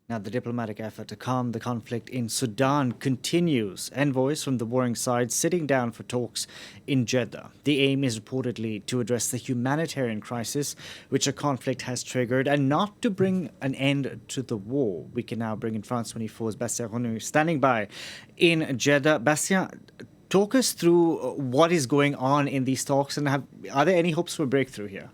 Now, the diplomatic effort to calm the conflict in Sudan continues. Envoys from the warring sides sitting down for talks in Jeddah. The aim is reportedly to address the humanitarian crisis which a conflict has triggered and not to bring an end to the war. We can now bring in France 24's Bastien Ronu standing by in Jeddah. Bastien, talk us through what is going on in these talks and are there any hopes for a breakthrough here?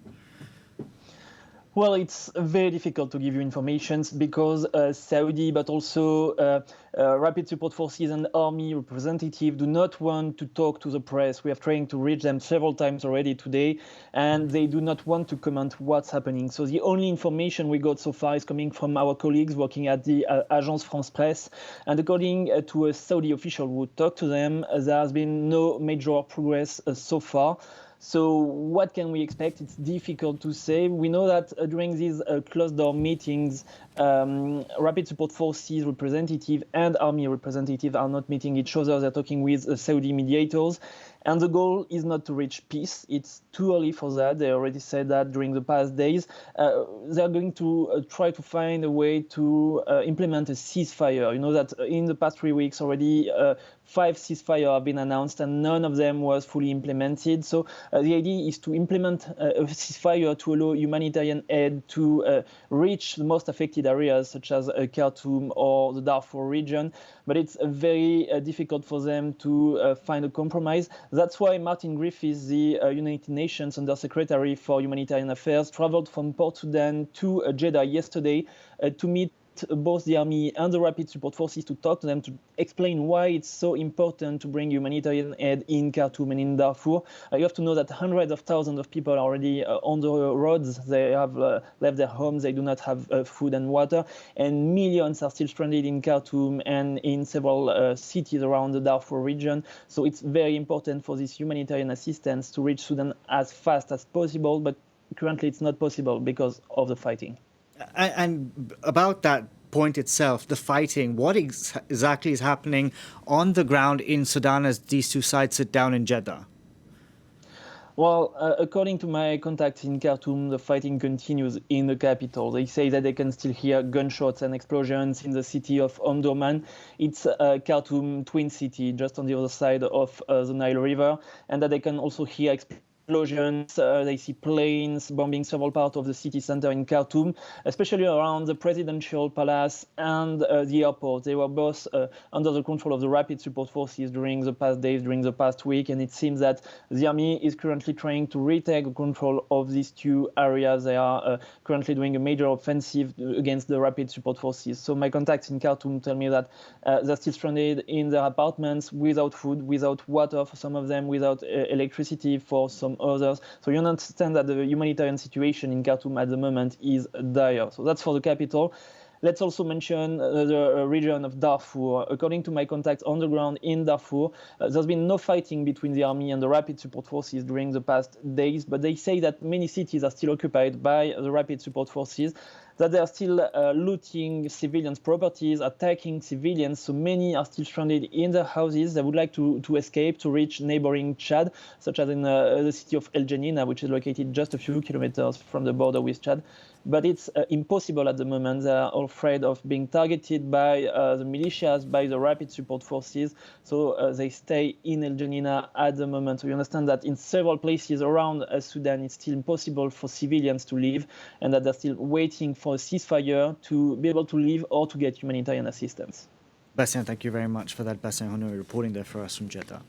Well, it's very difficult to give you information because Saudi, but also Rapid Support Forces and army representatives do not want to talk to the press. We have tried to reach them several times already today, and they do not want to comment what's happening. So the only information we got so far is coming from our colleagues working at the Agence France Presse. And according to a Saudi official who talked to them, there has been no major progress so far. So what can we expect? It's difficult to say. We know that during these closed-door meetings, Rapid Support Forces representative and army representative are not meeting each other. They're talking with Saudi mediators. And the goal is not to reach peace. It's too early for that. They already said that during the past days. They're going to try to find a way to implement a ceasefire. You know that in the past 3 weeks already, 5 ceasefire have been announced and none of them was fully implemented. So the idea is to implement a ceasefire to allow humanitarian aid to reach the most affected areas such as Khartoum or the Darfur region. But it's very difficult for them to find a compromise. That's why Martin Griffiths, the United Nations Under Secretary for Humanitarian Affairs, traveled from Port Sudan to Jeddah yesterday to meet both the army and the Rapid Support Forces to talk to them, to explain why it's so important to bring humanitarian aid in Khartoum and in Darfur. You have to know that hundreds of thousands of people are already on the roads. They have left their homes. They do not have food and water. And millions are still stranded in Khartoum and in several cities around the Darfur region. So it's very important for this humanitarian assistance to reach Sudan as fast as possible. But currently it's not possible because of the fighting. And about that point itself, the fighting, what exactly is happening on the ground in Sudan as these two sides sit down in Jeddah? Well, according to my contacts in Khartoum, the fighting continues in the capital. They say that they can still hear gunshots and explosions in the city of Omdurman. It's Khartoum twin city, just on the other side of the Nile River, and that they can also hear explosions. They see planes bombing several parts of the city center in Khartoum, especially around the presidential palace and the airport. They were both under the control of the Rapid Support Forces during the past days, during the past week, and it seems that the army is currently trying to retake control of these two areas. They are currently doing a major offensive against the Rapid Support Forces. So my contacts in Khartoum tell me that they're still stranded in their apartments without food, without water for some of them, without electricity for some others. So you understand that the humanitarian situation in Khartoum at the moment is dire. So that's for the capital. Let's also mention the region of Darfur. According to my contacts on the ground in Darfur, there's been no fighting between the army and the Rapid Support Forces during the past days, but they say that many cities are still occupied by the Rapid Support Forces, that they are still looting civilians' properties, attacking civilians, so many are still stranded in their houses. They would like to escape, to reach neighboring Chad, such as in the city of El Janina, which is located just a few kilometers from the border with Chad. But it's impossible at the moment. They are all afraid of being targeted by the militias, by the Rapid Support Forces, so they stay in El Janina at the moment. So you understand that in several places around Sudan, it's still impossible for civilians to live, and that they're still waiting for a ceasefire to be able to live or to get humanitarian assistance. Bastien, thank you very much for that. Bastien Ronu reporting there for us from Jeddah.